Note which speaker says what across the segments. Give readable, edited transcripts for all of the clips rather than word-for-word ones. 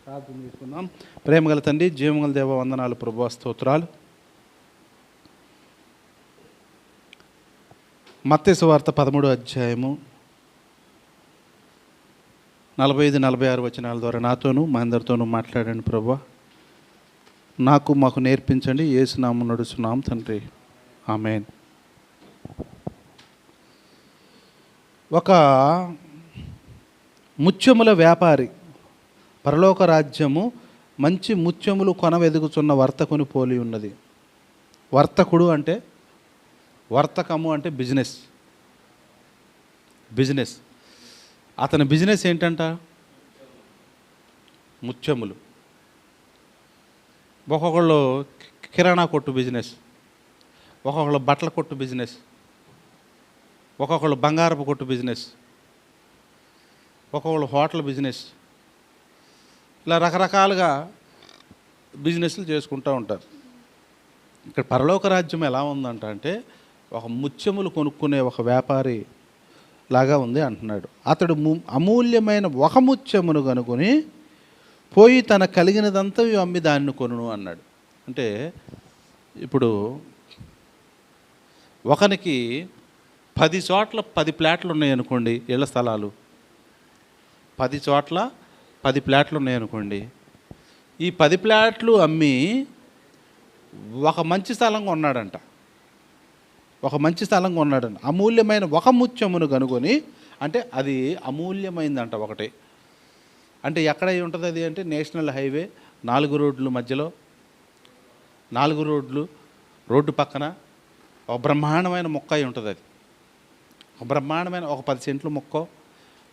Speaker 1: ప్రార్థన చేసుకుందాం. ప్రేమగల తండ్రి, జీవగల దేవ, వందనాలు ప్రభువా, స్తోత్రాలు. మత్తయి సువార్త 13వ అధ్యాయము 45-46 వచనాల ద్వారా నాతోనూ మా అందరితోనూ మాట్లాడండి ప్రభువా. మాకు నేర్పించండి. యేసు నామమున నడుచున్నాం తండ్రి, ఆమేన్. ఒక ముత్యముల వ్యాపారి పరలోక రాజ్యము మంచి ముత్యములు కొనవెదుగుచున్న వర్తకుని పోలి ఉన్నది. వర్తకుడు అంటే, వర్తకము అంటే బిజినెస్. అతని బిజినెస్ ఏంటంట? ముత్యములు. ఒక్కొక్కళ్ళు కిరాణా కొట్టు బిజినెస్, ఒక్కొక్కళ్ళు బట్టల కొట్టు బిజినెస్, ఒక్కొక్కళ్ళు బంగారపు కొట్టు బిజినెస్, ఒక్కొక్కళ్ళు హోటల్ బిజినెస్, ఇలా రకరకాలుగా బిజినెస్లు చేసుకుంటూ ఉంటారు. ఇక్కడ పరలోక రాజ్యం ఎలా ఉందంట అంటే, ఒక ముత్యములు కొనుక్కునే ఒక వ్యాపారి లాగా ఉంది అంటున్నాడు. అతడు అమూల్యమైన ఒక ముత్యమును కనుకొని పోయి తన కలిగినదంతా అమ్మి దాన్ని కొనును అన్నాడు. అంటే ఇప్పుడు ఒకనికి 10 చోట్ల 10 ప్లాట్లు ఉన్నాయనుకోండి, ఇళ్ల స్థలాలు 10 చోట్ల 10 ప్లాట్లు ఉన్నాయనుకోండి. ఈ 10 ప్లాట్లు అమ్మి ఒక మంచి స్థలం కొన్నాడంట. అమూల్యమైన ఒక ముత్యమును కనుగొని, అంటే అది అమూల్యమైందంట ఒకటి. అంటే ఎక్కడ ఉంటుంది అది అంటే, నేషనల్ హైవే 4 రోడ్ల మధ్యలో, 4 రోడ్డు పక్కన ఒక బ్రహ్మాండమైన మొక్క అయి ఉంటుంది. అది ఒక బ్రహ్మాండమైన ఒక 10 సెంట్లు మొక్కో,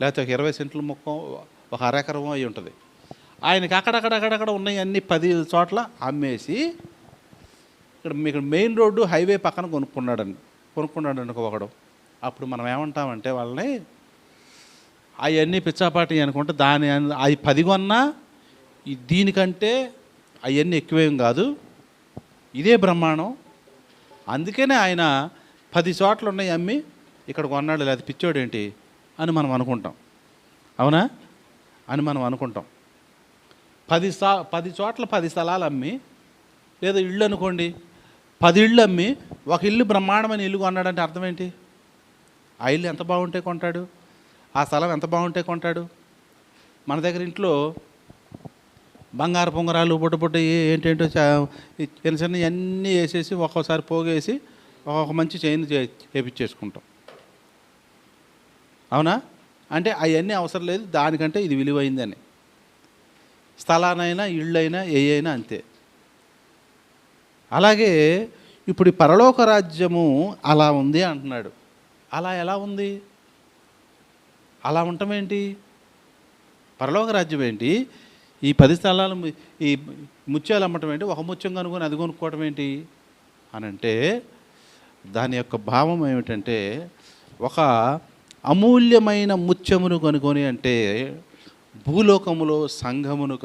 Speaker 1: లేకపోతే ఒక 20 సెంట్ల మొక్కో, ఒక అరెకరం అయి ఉంటుంది. ఆయనకి అక్కడక్కడ ఉన్నాయి అన్ని 10 చోట్ల అమ్మేసి ఇక్కడ మెయిన్ రోడ్డు హైవే పక్కన కొనుక్కున్నాడు ఒకడు. అప్పుడు మనం ఏమంటామంటే వాళ్ళని, అవన్నీ పిచ్చాపాటి అనుకుంటే అవి 10 కొన్నా దీనికంటే అవన్నీ ఎక్కువేం కాదు, ఇదే బ్రహ్మాండం, అందుకనే ఆయన 10 చోట్ల ఉన్నాయి అమ్మి ఇక్కడ కొన్నాడు, లేదా పిచ్చోడేంటి అని మనం అనుకుంటాం. అవునా అని మనం అనుకుంటాం. 10 చోట్ల 10 స్థలాలు అమ్మి, లేదా ఇళ్ళు అనుకోండి 10 ఇళ్ళు అమ్మి ఒక ఇల్లు బ్రహ్మాండమైన ఇల్లు కొన్నాడంటే అర్థం ఏంటి? ఆ ఇల్లు ఎంత బాగుంటే కొంటాడు, ఆ స్థలం ఎంత బాగుంటే కొంటాడు. మన దగ్గర ఇంట్లో బంగారు పొంగరాలు బుట్ట ఏంటేంటో చిన్న అన్నీ వేసేసి ఒక్కోసారి పోగేసి ఒక మంచి చైన్ చేపించేసుకుంటాం. అవునా? అంటే అవన్నీ అవసరం లేదు, దానికంటే ఇది విలువైందని. స్థలానైనా ఇళ్ళైనా అయినా అంతే. అలాగే ఇప్పుడు ఈ పరలోక రాజ్యము అలా ఉంది అంటున్నాడు. అలా ఎలా ఉంది? అలా ఉండటమేంటి? పరలోక రాజ్యం ఏంటి? ఈ 10 స్థలాలు ఈ ముత్యాలు అమ్మటం ఏంటి? ఒక ముత్యం కనుక్కొని అది కొనుక్కోవటం ఏంటి అని అంటే, దాని యొక్క భావం ఏమిటంటే, ఒక అమూల్యమైన ముత్యమును కనుకొని అంటే భూలోకములో సంఘమును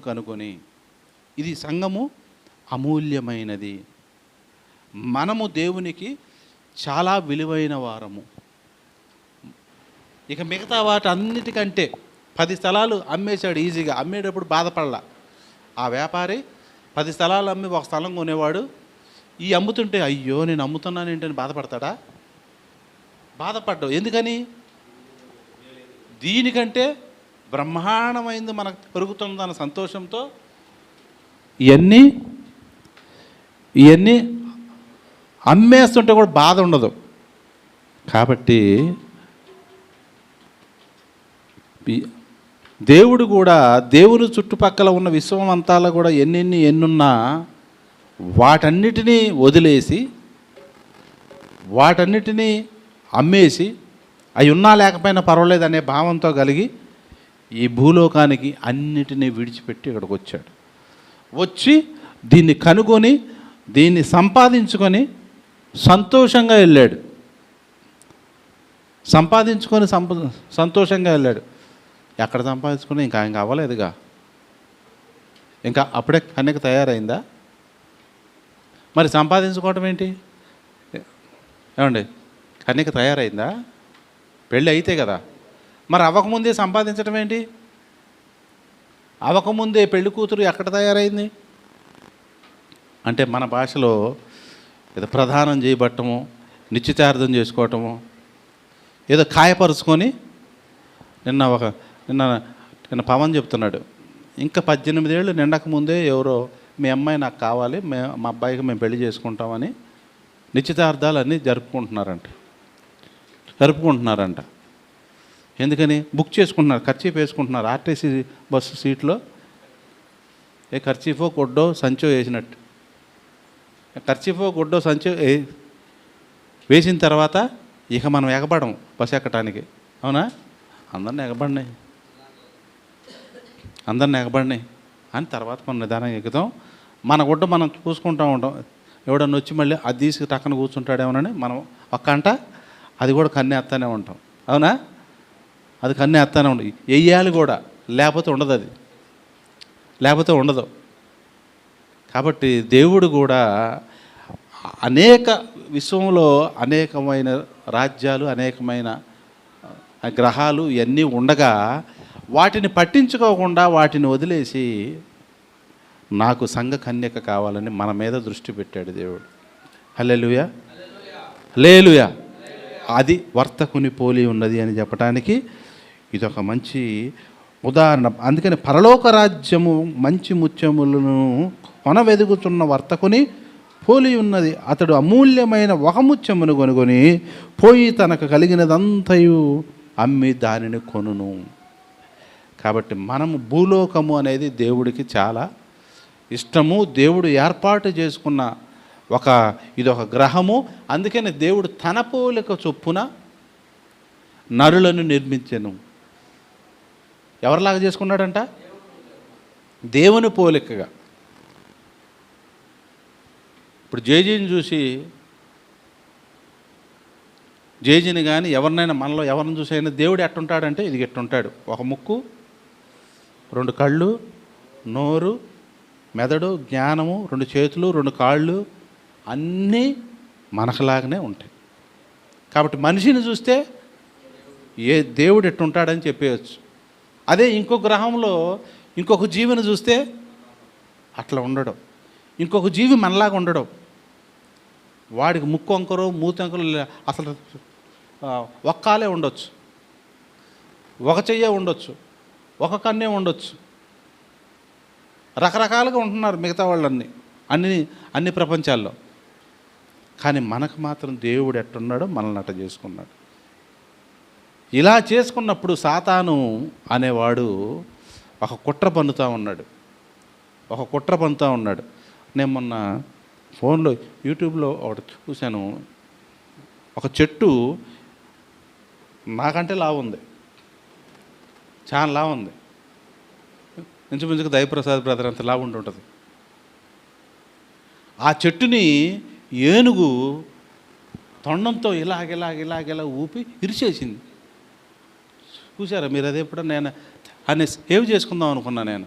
Speaker 1: కనుకొని, ఇది సంఘము అమూల్యమైనది, మనము దేవునికి చాలా విలువైన వారము. ఇక మిగతా వాటి అన్నిటికంటే 10 స్థలాలు అమ్మేశాడు ఈజీగా. అమ్మేటప్పుడు బాధపడలా. ఆ వ్యాపారి 10 స్థలాలు అమ్మి ఒక స్థలం కొనేవాడు. ఈ అమ్ముతుంటే అయ్యో నేను అమ్ముతున్నాను ఏంటని బాధపడతాడా? బాధపడ్డావు. ఎందుకని? దీనికంటే బ్రహ్మాండమైంది మనకు పెరుగుతుందన్న సంతోషంతో ఇవన్నీ అమ్మేస్తుంటే కూడా బాధ ఉండదు. కాబట్టి దేవుడు కూడా, దేవుని చుట్టుపక్కల ఉన్న విశ్వం అంతాలో కూడా ఎన్నున్నా వాటన్నిటినీ వదిలేసి, వాటన్నిటినీ అమ్మేసి, అవి ఉన్నా లేకపోయినా పర్వాలేదు అనే భావంతో కలిగి ఈ భూలోకానికి అన్నిటినీ విడిచిపెట్టి ఇక్కడికి వచ్చాడు. వచ్చి దీన్ని కనుగొని, దీన్ని సంపాదించుకొని సంతోషంగా వెళ్ళాడు. సంతోషంగా వెళ్ళాడు. ఎక్కడ సంపాదించుకుని ఇంకా అవ్వలేదుగా, ఇంకా అప్పుడే కన్యక తయారైందా? మరి సంపాదించుకోవటం ఏంటి? ఏమండి, కన్యక తయారైందా? పెళ్ళి అయితే కదా. మరి అవ్వకముందే సంపాదించడం ఏంటి? అవ్వకముందే పెళ్లి కూతురు ఎక్కడ తయారైంది అంటే మన భాషలో ఏదో ప్రదానం చేయబట్టము, నిశ్చితార్థం చేసుకోవటము, ఏదో కాయపరుచుకొని నిన్న పవన్ చెప్తున్నాడు, ఇంకా 18 ఏళ్ళు నిండక ముందే ఎవరో మీ అమ్మాయి నాకు కావాలి, మా అబ్బాయికి మేము పెళ్లి చేసుకుంటామని నిశ్చితార్థాలు అన్నీ జరుపుకుంటున్నారంట. ఎందుకని? బుక్ చేసుకుంటున్నారు, ఖర్చీఫ్ వేసుకుంటున్నారు. ఆర్టీసీ బస్సు సీట్లో ఏ ఖర్చీఫో గుడ్డో సంచో వేసినట్టు, ఖర్చీఫో గుడ్డో సంచో వేసిన తర్వాత ఇక మనం ఎగబడం బస్సు ఎక్కటానికి. అవునా? అందరిని ఎగబడినాయి అని తర్వాత మనం నిదానంగా ఎక్కుతాం. మన గుడ్డ మనం చూసుకుంటూ ఉంటాం. ఎవడన్నా వచ్చి మళ్ళీ అది తీసి టక్కన కూర్చుంటాడేమోనని మనం ఒక్క అంట అది కూడా కన్నేస్తానే ఉంటాం. అవునా? అది కన్నేస్తానే ఉండదు, వెయ్యాలి కూడా, లేకపోతే ఉండదు. కాబట్టి దేవుడు కూడా అనేక విశ్వంలో అనేకమైన రాజ్యాలు, అనేకమైన గ్రహాలు ఇవన్నీ ఉండగా వాటిని పట్టించుకోకుండా వాటిని వదిలేసి నాకు సంఘ కన్యక కావాలని మన మీద దృష్టి పెట్టాడు దేవుడు. హల్లెలూయా, హల్లెలూయా. అది వర్తకుని పోలి ఉన్నది అని చెప్పడానికి ఇదొక మంచి ఉదాహరణ. అందుకని పరలోక రాజ్యము మంచి ముత్యములను కొనవెదుగుతున్న వర్తకుని పోలి ఉన్నది. అతడు అమూల్యమైన ఒక ముత్యమును కొనుగొని పోయి తనకు కలిగినదంతయు అమ్మి దానిని కొనును. కాబట్టి మనము భూలోకము అనేది దేవుడికి చాలా ఇష్టము. దేవుడు ఏర్పాటు చేసుకున్న ఇదొక గ్రహము. అందుకని దేవుడు తన పోలిక చొప్పున నరులను నిర్మించెను. ఎవరిలాగా చేసుకున్నాడంట? దేవుని పోలికగా. ఇప్పుడు జేజీని చూసి జేజీని కానీ ఎవరినైనా మనలో ఎవరిని చూసి అయినా దేవుడు ఎట్టుంటాడంటే ఇది ఎట్టుంటాడు. ఒక ముక్కు, 2 కళ్ళు, నోరు, మెదడు, జ్ఞానము, 2 చేతులు, 2 కాళ్ళు అన్నీ మనకులాగానే ఉంటాయి. కాబట్టి మనిషిని చూస్తే దేవుడు ఎట్టుంటాడని చెప్పేయచ్చు. అదే ఇంకో గ్రహంలో ఇంకొక జీవిని చూస్తే అట్లా ఉండడం. ఇంకొక జీవి మనలాగా ఉండడం. వాడికి ముక్కు వంకరు, మూతి వంకరు, అసలు ఒక్కాలే ఉండొచ్చు, ఒక చెయ్యే ఉండొచ్చు, ఒక కన్నే ఉండొచ్చు. రకరకాలుగా ఉంటున్నారు మిగతా వాళ్ళన్నీ అన్ని ప్రపంచాల్లో. కానీ మనకు మాత్రం దేవుడు ఎట్టున్నాడో మనల్ని అట్ట చేసుకున్నాడు. ఇలా చేసుకున్నప్పుడు సాతాను అనేవాడు ఒక కుట్ర పన్నుతూ ఉన్నాడు. నేను మొన్న ఫోన్లో యూట్యూబ్లో ఒకటి చూశాను. ఒక చెట్టు నాకంటే లావు ఉంది, చాలా లావు ఉంది. ఇంచుమించుకు దయప్రసాద్ బ్రదర్ అంత లావు ఉంటుంటుంది. ఆ చెట్టుని ఏనుగు తొండంతో ఇలాగ ఊపి ఇరిచేసింది. చూసారా మీరు? అదే ఎప్పుడు నేను అని సేవ్ చేసుకుందాం అనుకున్నా. నేను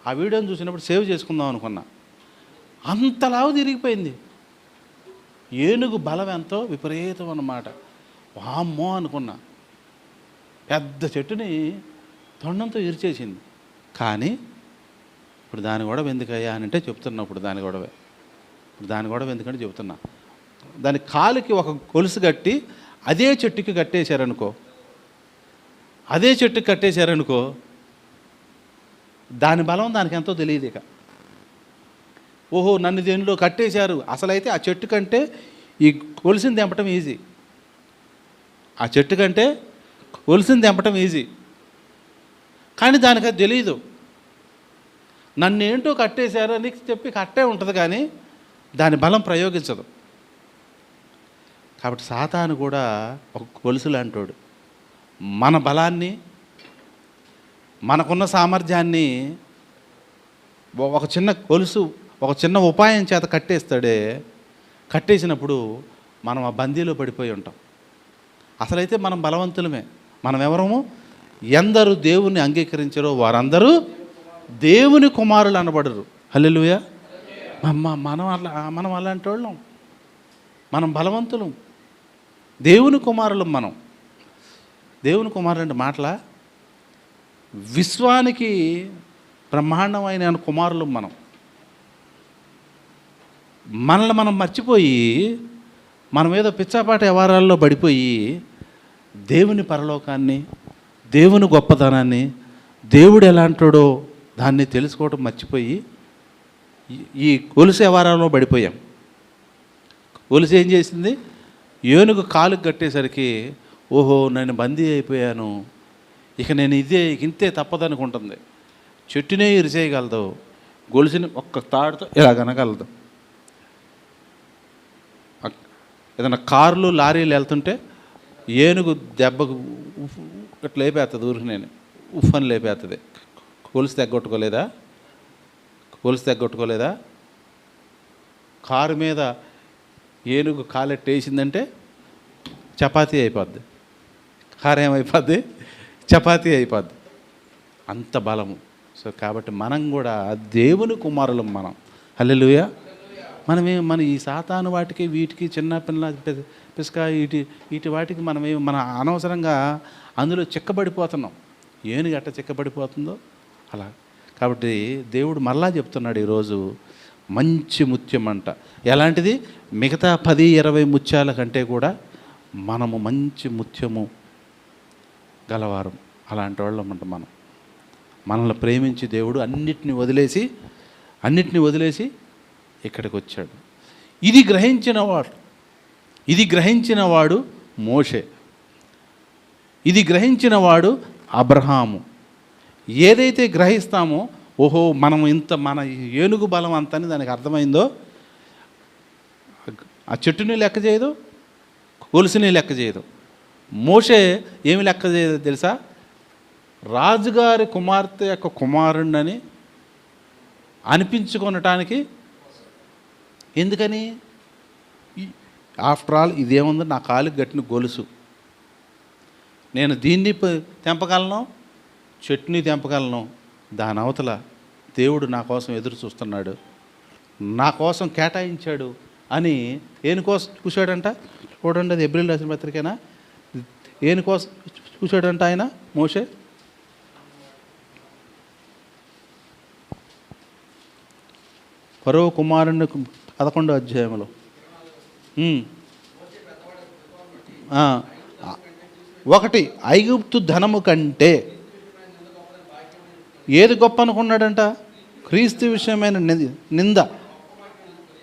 Speaker 1: ఆ వీడియోని చూసినప్పుడు సేవ్ చేసుకుందాం అనుకున్నా. అంతలావు తిరిగిపోయింది. ఏనుగు బలం ఎంతో విపరీతం అన్నమాట. వామ్మో అనుకున్నా. పెద్ద చెట్టుని తొండంతో ఇరిచేసింది. కానీ ఇప్పుడు దాని గొడవ ఎందుకయ్యా అని అంటే చెప్తున్నా. ఇప్పుడు దాని గొడవ ఎందుకంటే చెప్తున్నా. దాని కాలుకి ఒక గొలుసు కట్టి అదే చెట్టుకి కట్టేశారనుకో దాని బలం దానికి ఎంతో తెలియదు. ఇక ఓహో నన్ను దేనిలో కట్టేశారు. అసలైతే ఆ చెట్టు కంటే ఈ గొలుసుని తెంపటం ఈజీ. కానీ దానికి అది తెలియదు. నన్నేంటో కట్టేశారు అని చెప్పి కట్టే ఉంటుంది, కానీ దాని బలం ప్రయోగించదు. కాబట్టి సాతాను కూడా ఒక గొలుసు లాంటోడు. మన బలాన్ని, మనకున్న సామర్థ్యాన్ని ఒక చిన్న గొలుసు, ఒక చిన్న ఉపాయం చేత కట్టేసినప్పుడు మనం ఆ బందీలో పడిపోయి ఉంటాం. అసలైతే మనం బలవంతులమే. మనం ఎవరము? ఎందరు దేవుని అంగీకరించారో వారందరూ దేవుని కుమారులు అనబడరు. హల్లెలూయా. మనం అలాంటి వాళ్ళం. మనం బలవంతులం, దేవుని కుమారులం మనం. దేవుని కుమారుడు అంటే మాటలా? విశ్వానికి బ్రహ్మాండమైన కుమారులు మనం. మనల్ని మనం మర్చిపోయి మనం ఏదో పిచ్చాపాటి వ్యవహారాల్లో పడిపోయి దేవుని పరలోకాన్ని, దేవుని గొప్పతనాన్ని, దేవుడు ఎలాంటాడో దాన్ని తెలుసుకోవడం మర్చిపోయి ఈ గొలుసు వ్యవహారంలో పడిపోయాం. గొలుసు ఏం చేసింది? ఏనుగు కాలుకు కట్టేసరికి ఓహో నేను బందీ అయిపోయాను, ఇక నేను ఇంతే తప్పదనుకుంటుంది. చెట్టునే ఇరిచేయగలదు, గొలుసుని ఒక్క తాడుతో ఇలా కనగలదు. ఏదైనా కార్లు లారీలు వెళ్తుంటే ఏనుగు దెబ్బకు ఇట్లా లేపేస్తుంది, ఊరికి నేను ఉఫ్ అని లేపేస్తుంది. గొలుసు తెగ్గొట్టుకోలేదా? గొలుసు తెగ్గొట్టుకోలేదా? కారు మీద ఏనుగు కాలెట్టేసిందంటే చపాతీ అయిపోద్ది. కారు ఏమైపోద్ది? చపాతీ అయిపోద్ది. అంత బలము. సో కాబట్టి మనం కూడా దేవుని కుమారులం మనం. హల్లెలూయా. మన ఈ సాతాను వాటికి వీటికి చిన్న పిల్ల పిసుక వీటి వాటికి మన అనవసరంగా అందులో చిక్కబడిపోతున్నాం. ఏనుగు ఎట్ట చిక్కబడిపోతుందో అలా. కాబట్టి దేవుడు మరలా చెప్తున్నాడు ఈరోజు, మంచి ముత్యం అంట. ఎలాంటిది? మిగతా 10-20 ముత్యాల కంటే కూడా మనము మంచి ముత్యము గలవారం. అలాంటి వాళ్ళం అంట మనం. మనల్ని ప్రేమించి దేవుడు అన్నిటిని వదిలేసి ఇక్కడికి వచ్చాడు. ఇది గ్రహించిన వాడు మోషే, ఇది గ్రహించిన వాడు అబ్రహాము. ఏదైతే గ్రహిస్తామో, ఓహో మనం మన ఏనుగు బలం అంతని దానికి అర్థమైందో, ఆ చెట్టుని లెక్క చేయదు, గొలుసుని లెక్క చేయదు. మోషే ఏమి లెక్క చేయదు తెలుసా? రాజుగారి కుమార్తె యొక్క కుమారుణ్ణని అనిపించుకొనటానికి. ఎందుకని? ఆఫ్టర్ ఆల్ ఇదేముంది, నా కాలుకి గట్టిన గొలుసు, నేను దీన్ని తెంపగలను, చెట్టుని తెంపగలను. దాని అవతల దేవుడు నా కోసం ఎదురు చూస్తున్నాడు, నా కోసం కేటాయించాడు అని ఏని కోసం చూశాడంట. చూడండి, అది ఎబ్రిల్ రాసిన పత్రికేనా? ఏని కోసం చూశాడంట ఆయన మోషే? ఫరో కుమారుని 11వ అధ్యాయంలో ఒకటి, ఐగుప్తు ధనము కంటే ఏది గొప్ప అనుకున్నాడంట? క్రీస్తు విషయమైన నింద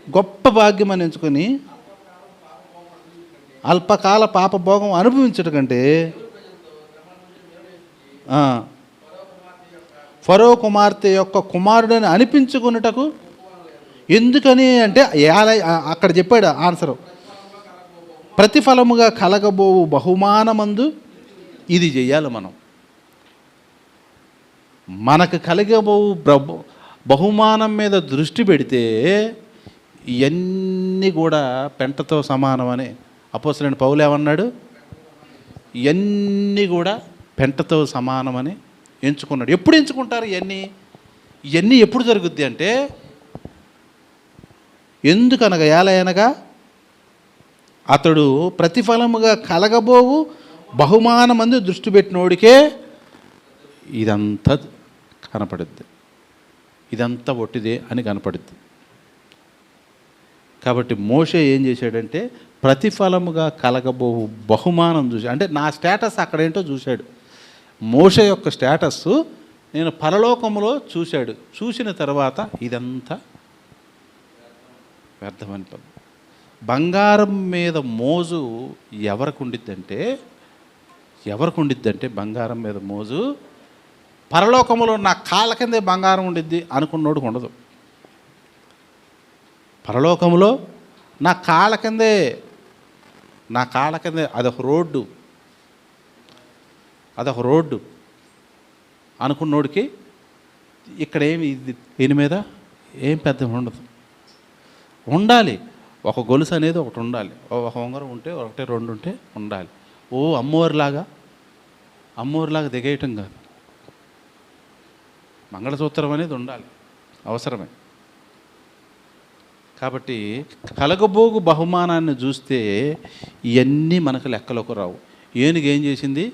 Speaker 1: గొప్ప భాగ్యం అని ఎంచుకొని అల్పకాల పాప భోగం అనుభవించడం కంటే ఫరో కుమార్తె యొక్క కుమారుడని అనిపించుకున్నటకు. ఎందుకని అంటే అక్కడ చెప్పాడు ఆన్సరు, ప్రతిఫలముగా కలగబోవు బహుమానమందు ఇది చెయ్యాలి. మనకు కలిగబోవు బహుమానం మీద దృష్టి పెడితే ఇవన్నీ కూడా పెంటతో సమానమని అపోస్తలుడైన పౌలు ఏమన్నాడు? ఇవన్నీ కూడా పెంటతో సమానమని ఎంచుకున్నాడు. ఎప్పుడు ఎంచుకుంటారు ఇవన్నీ ఎప్పుడు జరుగుద్ది అంటే, ఎందుకనగా ఏలయనగా అతడు ప్రతిఫలముగా కలగబోవు బహుమానమందు దృష్టి పెట్టినోడికే ఇదంతా కనపడుద్ది, ఇదంతా ఒట్టిదే అని కనపడుద్ది. కాబట్టి మోషే ఏం చేశాడంటే, ప్రతిఫలముగా కలగబోవు బహుమానం చూశాడు. అంటే నా స్టేటస్ అక్కడేంటో చూశాడు. మోషే యొక్క స్టేటస్ నేను పరలోకములో చూశాడు. చూసిన తర్వాత ఇదంతా వ్యర్థమని. బంగారం మీద మోజు ఎవరికి ఉండిద్దంటే బంగారం మీద మోజు పరలోకములో నా కాళ్ళ కిందే బంగారం ఉండిద్ది అనుకున్నోడికి ఉండదు. పరలోకములో నా కాళ్ళ కిందే అదొక రోడ్డు అనుకున్నోడికి ఇక్కడ దీని మీద ఏం పెద్ద ఉండదు. ఉండాలి, ఒక గొలుసు అనేది ఒకటి ఉండాలి, ఒక ఉంగరం ఉంటే 1-2 ఉంటే ఉండాలి. అమ్మోరులాగా దిగేయటం కాదు, మంగళసూత్రం అనేది ఉండాలి, అవసరమే. కాబట్టి కలగబోగు బహుమానాన్ని చూస్తే ఇవన్నీ మనకు లెక్కలోకి రావు. ఏనుగు ఏం చేసింది?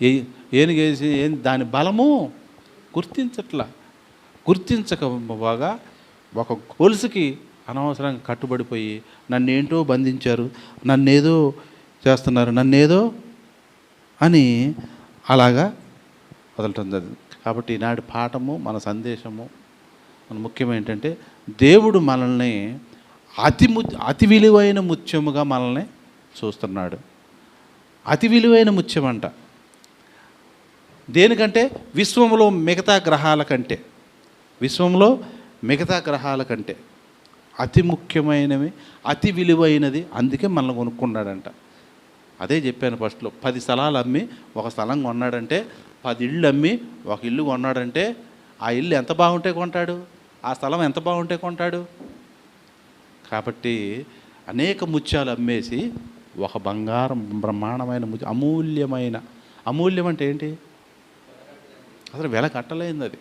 Speaker 1: ఏ ఏనుగేసి దాని బలము గుర్తించకపోగా ఒక గొలుసుకి అనవసరంగా కట్టుబడిపోయి నన్నేంటో బంధించారు, నన్నేదో చేస్తున్నారు, నన్నేదో అని అలాగా వదలటం జరిగింది. కాబట్టి ఈనాటి పాఠము, మన సందేశము, మన ముఖ్యం ఏంటంటే దేవుడు మనల్ని అతి విలువైన ముత్యముగా మనల్ని చూస్తున్నాడు. అతి విలువైన ముత్యం అంట. దేనికంటే విశ్వంలో మిగతా గ్రహాల కంటే అతి ముఖ్యమైనవి, అతి విలువైనది. అందుకే మనల్ని కొనుక్కున్నాడంట. అదే చెప్పాను ఫస్ట్లో. 10 స్థలాలు అమ్మి ఒక స్థలం కొన్నాడంటే, 10 ఇళ్ళు అమ్మి ఒక ఇల్లు కొన్నాడంటే, ఆ ఇల్లు ఎంత బాగుంటే కొంటాడు, ఆ స్థలం ఎంత బాగుంటే కొంటాడు. కాబట్టి అనేక ముత్యాలు అమ్మేసి ఒక బంగారం బ్రహ్మాండమైన అమూల్యం అంటే ఏంటి, అసలు వెల కట్టలేనిది అది.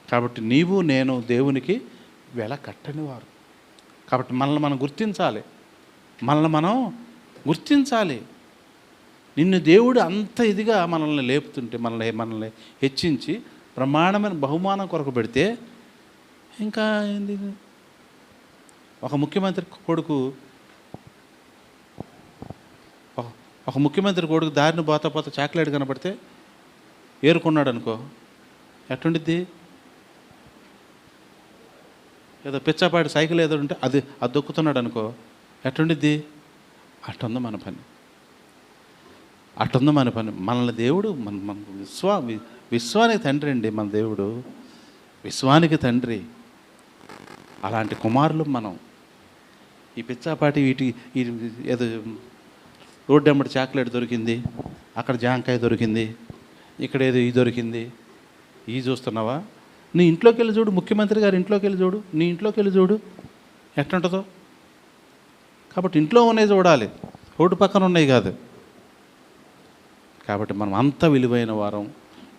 Speaker 1: కాబట్టి నీవు నేను దేవునికి వెల కట్టని వారు. కాబట్టి మనల్ని మనం గుర్తించాలి. నిన్ను దేవుడు అంత ఇదిగా మనల్ని లేపుతుంటే, మనల్ని హెచ్చించి బ్రహ్మాండమైన బహుమానం కొరకు పెడితే ఇంకా ఏంది. ఒక ముఖ్యమంత్రి కొడుకు దారిని పోతా చాక్లెట్ కనపడితే ఏరుకున్నాడు అనుకో, ఎట్టుండిద్ది. ఏదో పిచ్చాపాటి సైకిల్ ఏదో ఉంటే అది దొక్కుతున్నాడు అనుకో, ఎట్టుండిద్ది. అట్టుంది మన పని. మనల్ని దేవుడు మన విశ్వానికి తండ్రి అండి. మన దేవుడు విశ్వానికి తండ్రి. అలాంటి కుమారులు మనం. ఈ పిచ్చాపాటి ఏదో రోడ్డు వెంబడి చాక్లెట్ దొరికింది, అక్కడ జాంకాయ దొరికింది, ఇక్కడ ఏదో దొరికింది, చూస్తున్నావా. నీ ఇంట్లోకి వెళ్ళి చూడు, ముఖ్యమంత్రి గారి ఇంట్లోకి వెళ్ళి చూడు, నీ ఇంట్లోకి వెళ్ళి చూడు ఎట్లుంటుందో. కాబట్టి ఇంట్లో ఉన్నాయి చూడాలి, రోడ్డు పక్కన ఉన్నాయి కాదు. కాబట్టి మనం అంత విలువైన వారం.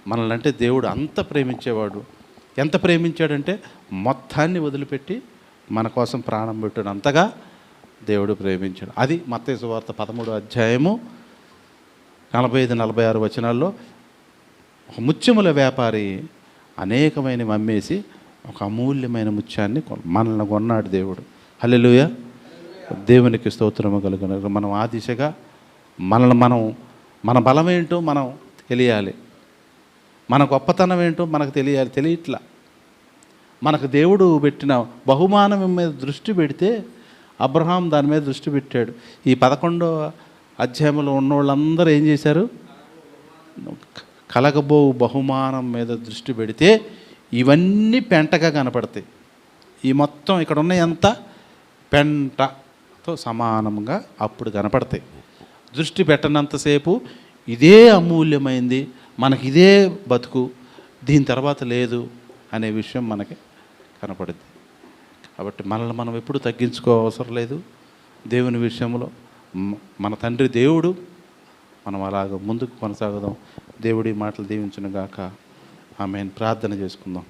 Speaker 1: మనల్ని అంటే దేవుడు అంత ప్రేమించేవాడు. ఎంత ప్రేమించాడంటే మొత్తాన్ని వదిలిపెట్టి మన కోసం ప్రాణం పెట్టాడు. అంతగా దేవుడు ప్రేమించాడు. అది మత్తయి సువార్త 13వ అధ్యాయము 45-46 వచనాల్లో ఒక ముత్యముల వ్యాపారి అనేకమైనవి అమ్మేసి ఒక అమూల్యమైన ముత్యాన్ని మనల్ని కొన్నాడు దేవుడు. హల్లెలూయా. దేవునికి స్తోత్రము కలుగును. మనం ఆ దిశగా మన బలం ఏంటో మనం తెలియాలి, మన గొప్పతనం ఏంటో మనకు తెలియట్లా. మనకు దేవుడు పెట్టిన బహుమానం మీద దృష్టి పెడితే అబ్రహాం దాని మీద దృష్టి పెట్టాడు. ఈ 11వ అధ్యాయంలో ఉన్న వాళ్ళందరూ ఏం చేశారు, కలగబో బహుమానం మీద దృష్టి పెడితే ఇవన్నీ పెంటగా కనపడతాయి. ఈ మొత్తం ఇక్కడ ఉన్న ఎంత పెంటతో సమానంగా అప్పుడు కనపడతాయి. దృష్టి పెట్టనంతసేపు ఇదే అమూల్యమైంది, మనకి ఇదే బతుకు, దీని తర్వాత లేదు అనే విషయం మనకి కనపడుద్ది. కాబట్టి మనల్ని మనం ఎప్పుడు తగ్గించుకోవసరం లేదు. దేవుని విషయంలో మన తండ్రి దేవుడు, మనం అలాగ ముందుకు కొనసాగుదాం. దేవుడి మాటలు దీవించును గాక. ఆమేన్. ప్రార్థన చేసుకుందాం.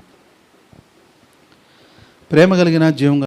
Speaker 1: ప్రేమ కలిగిన జీవం